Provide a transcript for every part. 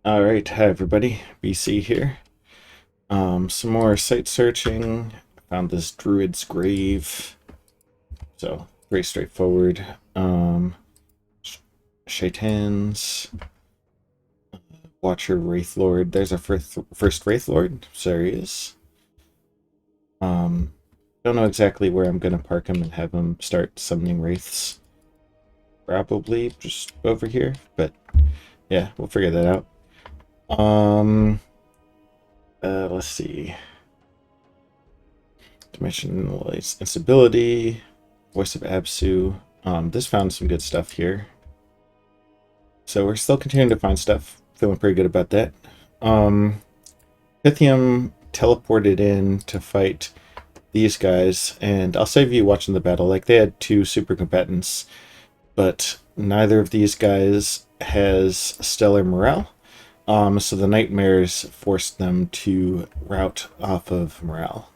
Alright, hi everybody, BC here. Some more site searching. Found this druid's grave. So, very straightforward. Shaitans, Watcher, Wraith Lord. There's our first Wraith Lord. So there he is. Don't know exactly where I'm gonna park him and have him start summoning Wraiths. Probably just over here, but yeah, we'll figure that out. Let's see. Dimensional instability, voice of Absu. This found some good stuff here. So we're still continuing to find stuff. Feeling pretty good about that. Pythium teleported in to fight these guys, and I'll save you watching the battle. Like, they had two super combatants, but neither of these guys has stellar morale. So the nightmares forced them to rout off of morale.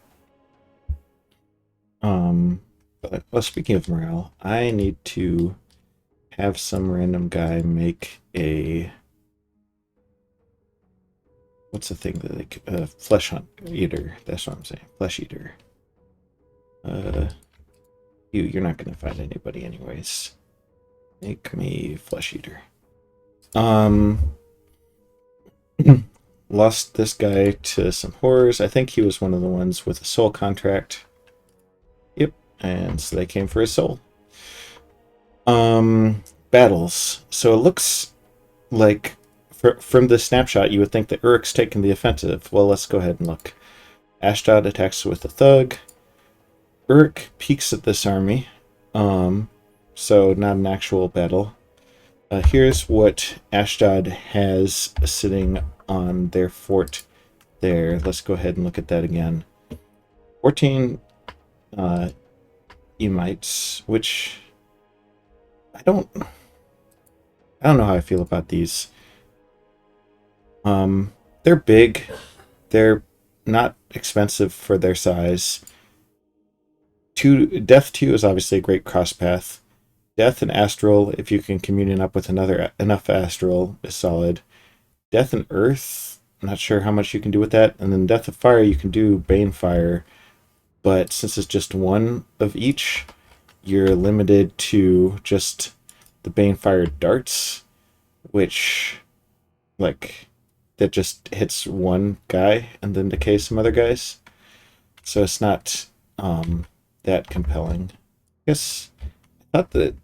But well, speaking of morale, I need to have some random guy make a what's the thing that they flesh hunt eater. That's what I'm saying. Flesh eater. You're not gonna find anybody anyways. Make me flesh eater. Lost this guy to some horrors. I think he was one of the ones with a soul contract. Yep, and so they came for his soul. Battles. So it looks like from the snapshot you would think that Uruk's taken the offensive. Well, let's go ahead and look. Ashdod attacks with a thug. Uruk peeks at this army. So not an actual battle. Here's what Ashdod has sitting on their fort there. Let's go ahead and look at that again. 14 Emites, which I don't know how I feel about these. They're big. They're not expensive for their size. Death 2 is obviously a great cross path. Death and Astral, if you can communion up with enough Astral, is solid. Death and Earth, I'm not sure how much you can do with that. And then Death of Fire, you can do Bane Fire. But since it's just one of each, you're limited to just the Bane Fire darts, which, like, that just hits one guy and then decays some other guys. So it's not that compelling. I guess I thought that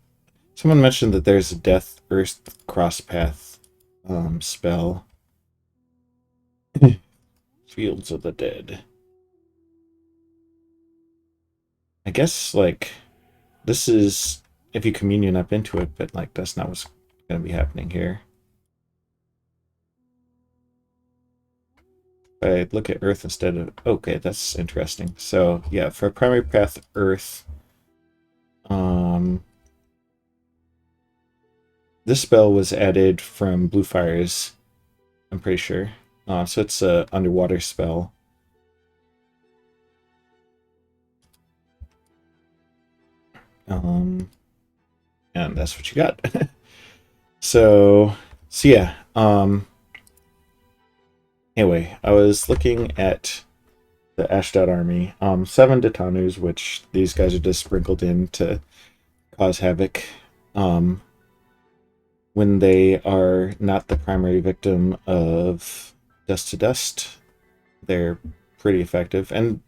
someone mentioned that there's a Death Earth Crosspath spell. Fields of the Dead. I guess, like, this is if you communion up into it, but, like, that's not what's going to be happening here. I look at Earth instead of... Okay, that's interesting. So, yeah, for primary path Earth, this spell was added from Blue Fires, I'm pretty sure. So it's a underwater spell. And that's what you got. So yeah. Anyway, I was looking at the Ashdod army. 7 Detanus, which these guys are just sprinkled in to cause havoc. When they are not the primary victim of Dust to Dust, they're pretty effective. And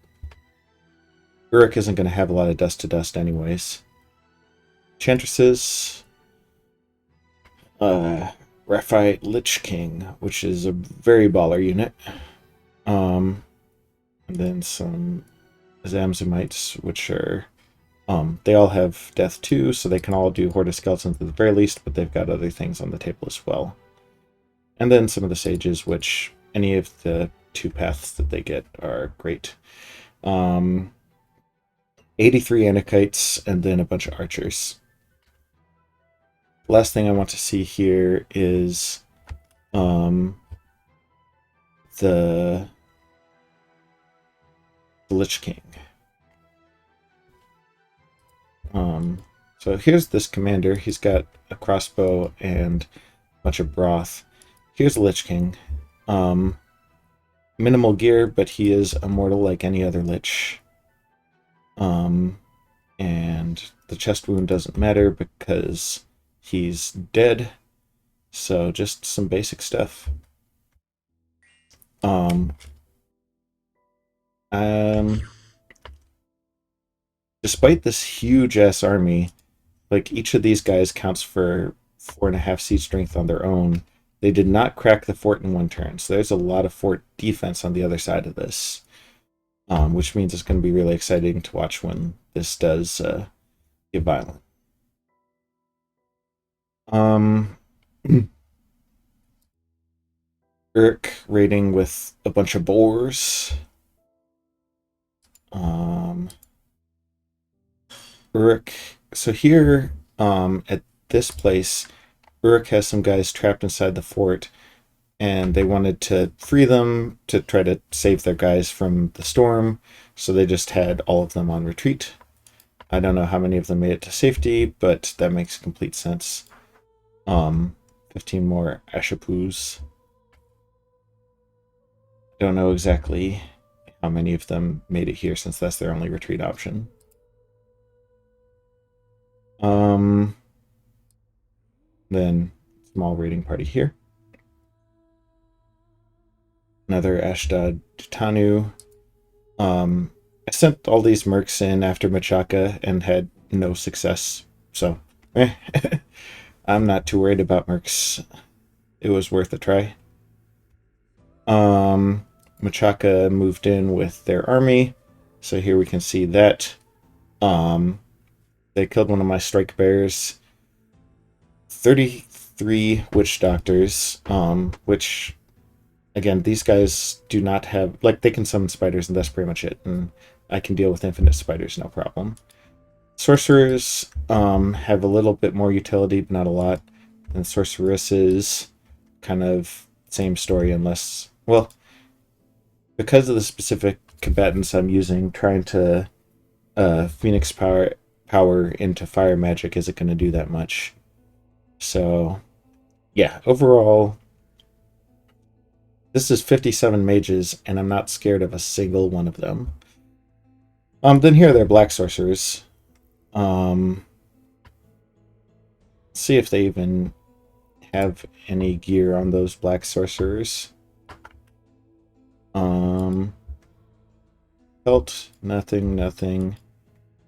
Uruk isn't going to have a lot of Dust to Dust anyways. Chantresses, Raphite Lich King, which is a very baller unit. And then some Zamzumites, which are they all have Death 2, so they can all do Horde of Skeletons at the very least, but they've got other things on the table as well. And then some of the Sages, which any of the 2 paths that they get are great. 83 Anakites, and then a bunch of Archers. Last thing I want to see here is the Lich King. So here's this commander. He's got a crossbow and a bunch of broth. here's Lich King. Minimal gear, but he is immortal like any other Lich. And the chest wound doesn't matter because he's dead. So just some basic stuff. Um, um, Despite this huge ass army, like each of these guys counts for 4.5 siege strength on their own. They did not crack the fort in one turn, so there's a lot of fort defense on the other side of this, which means it's going to be really exciting to watch when this does get violent. Uruk raiding with a bunch of boars. Uruk. So here, at this place, Uruk has some guys trapped inside the fort, and they wanted to free them to try to save their guys from the storm, so they just had all of them on retreat. I don't know how many of them made it to safety, but that makes complete sense. 15 more Ashapus. Don't know exactly how many of them made it here, since that's their only retreat option. Then small raiding party here. Another Ashdod Tanu. I sent all these mercs in after Machaka and had no success, so I'm not too worried about mercs. It was worth a try. Machaka moved in with their army, so here we can see that. They killed one of my strike bears. 33 witch doctors, which, again, these guys do not have, like, they can summon spiders and that's pretty much it, and I can deal with infinite spiders, no problem. Sorcerers have a little bit more utility, but not a lot. And sorceresses, kind of same story, unless, well, because of the specific combatants I'm using, trying to Phoenix power into fire magic isn't going to do that much. So, yeah, overall, this is 57 mages, and I'm not scared of a single one of them. Then here are their black sorcerers. See if they even have any gear on those black sorcerers. Pelt, nothing, nothing,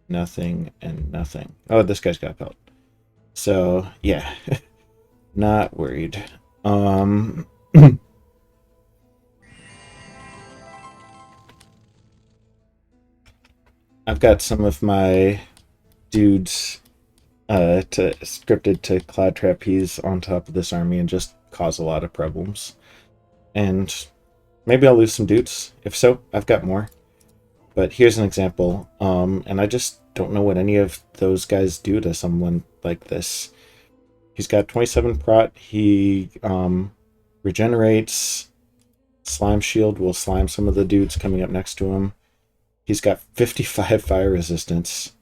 nothing, and nothing. Oh, this guy's got pelt. So, yeah, not worried. I've got some of my dudes scripted to cloud trapeze on top of this army and just cause a lot of problems. And maybe I'll lose some dudes. If so, I've got more. But here's an example. And I just don't know what any of those guys do to someone like this. He's got 27 prot. He regenerates. Slime shield will slime some of the dudes coming up next to him. He's got 55 fire resistance.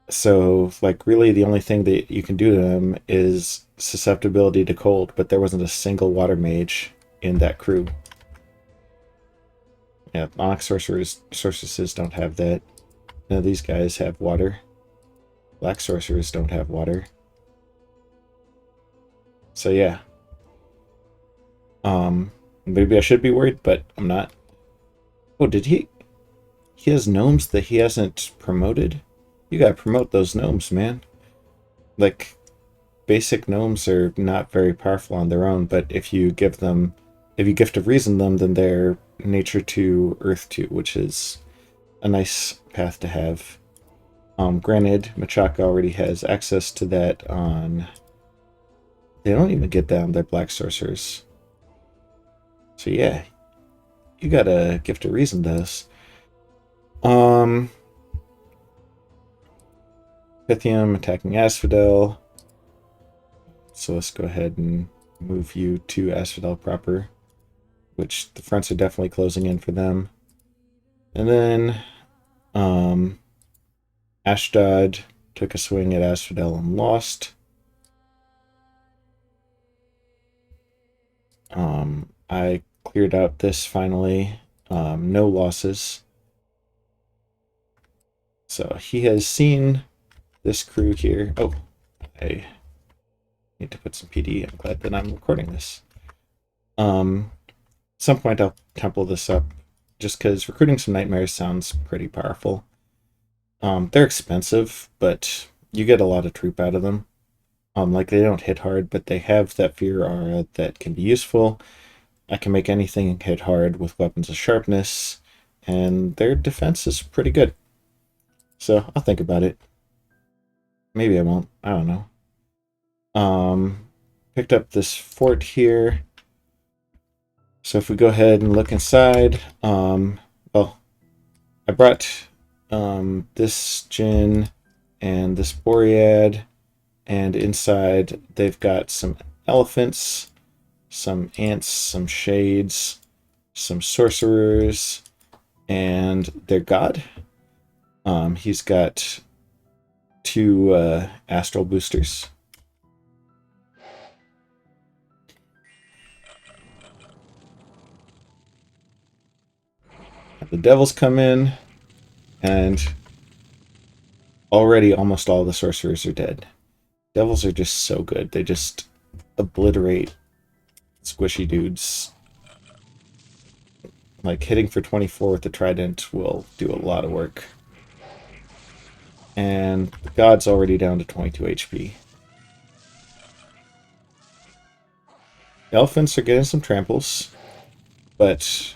So, like, really the only thing that you can do to him is susceptibility to cold, but there wasn't a single water mage in that crew. Yeah, Onyx sorceresses don't have that. None of these guys have water. Black sorcerers don't have water. So yeah. Maybe I should be worried, but I'm not. Oh, did he? He has gnomes that he hasn't promoted? You gotta promote those gnomes, man. Like, basic gnomes are not very powerful on their own, but if you gift of reason them, then they're nature 2, earth 2, which is a nice path to have. Granted, Machaka already has access to that on... They don't even get that on their black sorcerers. So yeah, you gotta gift of reason those. Pythium attacking Asphodel. So let's go ahead and move you to Asphodel proper, which the fronts are definitely closing in for them. And then Ashdod took a swing at Asphodel and lost. I cleared out this finally. No losses. So he has seen this crew here. Oh, I need to put some PD. I'm glad that I'm recording this. At some point I'll temple this up just because recruiting some nightmares sounds pretty powerful. They're expensive, but you get a lot of troop out of them. Like they don't hit hard, but they have that fear aura that can be useful. I can make anything hit hard with weapons of sharpness, and their defense is pretty good. So I'll think about it. Maybe I won't. I don't know. Picked up this fort here. So if we go ahead and look inside, well, I brought this Djinn and this Boread, and inside they've got some elephants, some ants, some shades, some sorcerers, and their god. He's got 2 astral boosters. The devils come in, and already almost all the sorcerers are dead. Devils are just so good. They just obliterate squishy dudes. Like hitting for 24 with the trident will do a lot of work. And the god's already down to 22 HP. The elephants are getting some tramples, but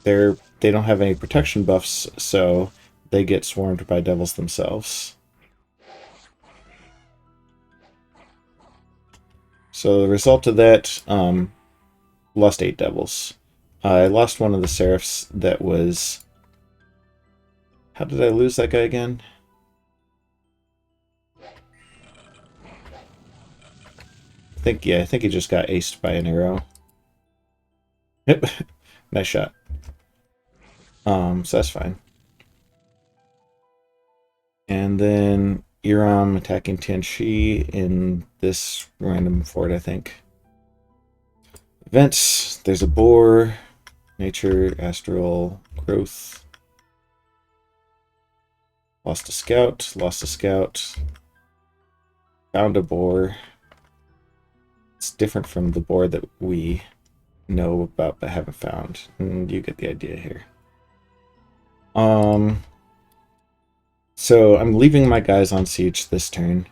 they don't have any protection buffs, so they get swarmed by devils themselves. So the result of that, lost 8 devils. I lost one of the seraphs that was... How did I lose that guy again? I think he just got aced by an arrow. Yep. Nice shot. So that's fine. And then Iram attacking Tian Shi in this random fort, I think. Events, there's a boar, nature, astral, growth. Lost a scout, found a boar. It's different from the boar that we know about but haven't found. And you get the idea here. So I'm leaving my guys on siege this turn.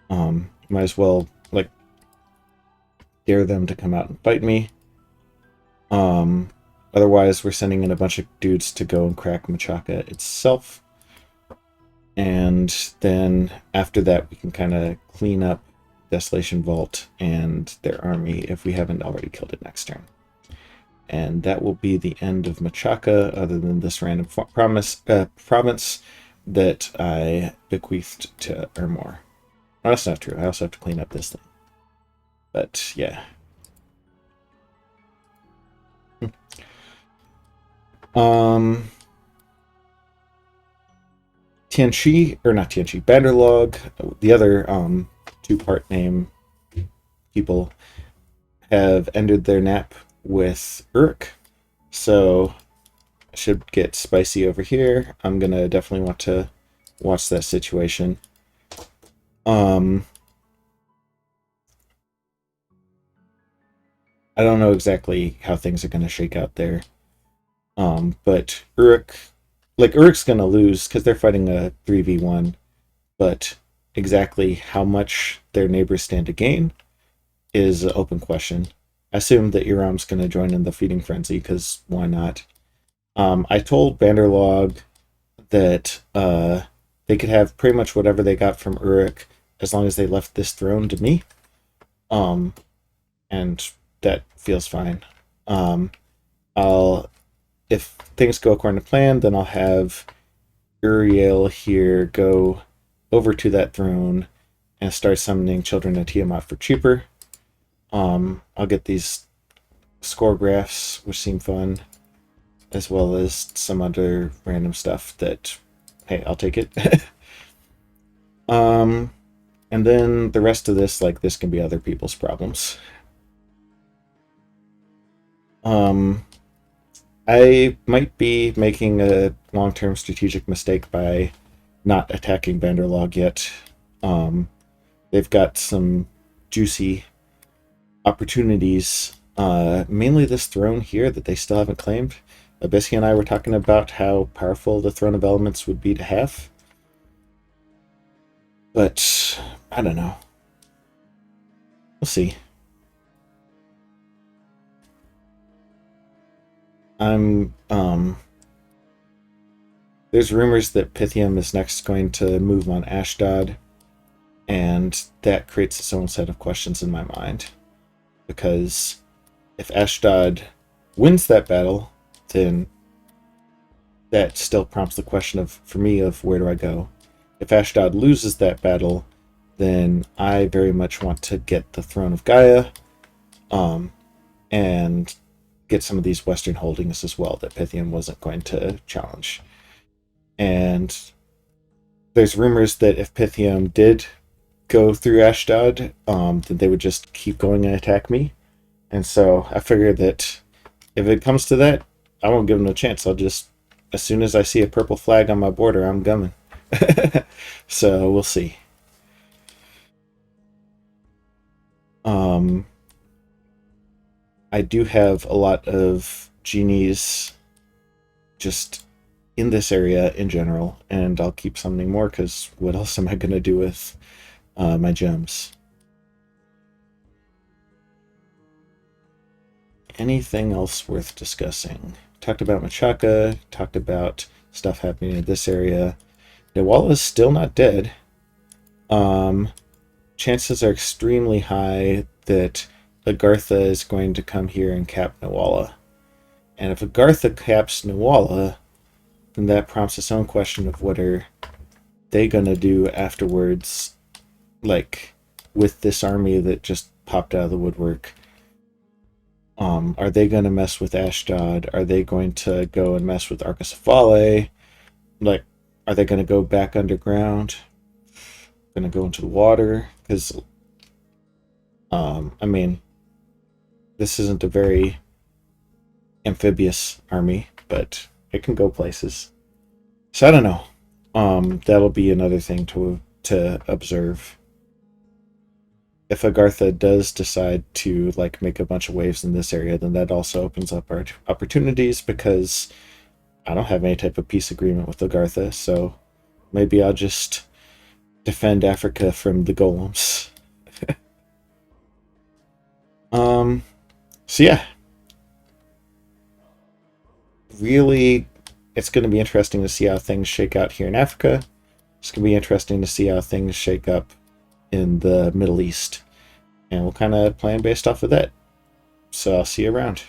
Might as well, like, dare them to come out and fight me. Otherwise, we're sending in a bunch of dudes to go and crack Machaka itself. And then after that, we can kind of clean up Desolation Vault and their army if we haven't already killed it next turn. And that will be the end of Machaka, other than this random province that I bequeathed to Ermor. Oh, that's not true. I also have to clean up this thing. But, yeah. Tianchi, or not Tianchi, Banderlog, the other 2-part name people have ended their nap with Uruk. So should get spicy over here. I'm gonna definitely want to watch that situation. I don't know exactly how things are gonna shake out there. But Uruk's gonna lose because they're fighting a 3v1, but exactly how much their neighbors stand to gain is an open question. I assume that Iram's gonna join in the feeding frenzy, because why not? I told Banderlog that they could have pretty much whatever they got from Uruk as long as they left this throne to me. And that feels fine. If things go according to plan, then I'll have Uriel here go over to that throne and start summoning Children of Tiamat for cheaper. I'll get these score graphs, which seem fun, as well as some other random stuff that, hey, I'll take it. And then the rest of this, like, this can be other people's problems. Um, I might be making a long-term strategic mistake by not attacking Banderlog yet. Um, they've got some juicy opportunities, mainly this throne here that they still haven't claimed. Abyssy and I were talking about how powerful the Throne of Elements would be to have, but I don't know. We'll see. I'm There's rumors that Pythium is next going to move on Ashdod, and that creates its own set of questions in my mind. Because if Ashdod wins that battle, then that still prompts the question of, for me, of where do I go? If Ashdod loses that battle, then I very much want to get the Throne of Gaia, um, and get some of these Western holdings as well that Pythium wasn't going to challenge. And there's rumors that if Pythium did go through Ashdod, then they would just keep going and attack me. And so I figure that if it comes to that, I won't give them a chance. I'll just, as soon as I see a purple flag on my border, I'm gumming. So we'll see. Um, I do have a lot of genies just in this area in general, and I'll keep summoning more because what else am I going to do with my gems? Anything else worth discussing? Talked about Machaka, talked about stuff happening in this area. Nawala's still not dead. Um, Chances are extremely high that Agartha is going to come here and cap Nawala. And if Agartha caps Nawala, then that prompts its own question of what are they gonna do afterwards, like with this army that just popped out of the woodwork. Are they gonna mess with Ashdod? Are they going to go and mess with Arcoscephale? Like, are they gonna go back underground? Gonna go into the water? Because I mean, this isn't a very amphibious army, but it can go places. So I don't know. That'll be another thing to observe. If Agartha does decide to like make a bunch of waves in this area, then that also opens up our opportunities because I don't have any type of peace agreement with Agartha, so maybe I'll just defend Africa from the golems. um, so yeah, really, it's going to be interesting to see how things shake out here in Africa. It's going to be interesting to see how things shake up in the Middle East. And we'll kind of plan based off of that. So I'll see you around.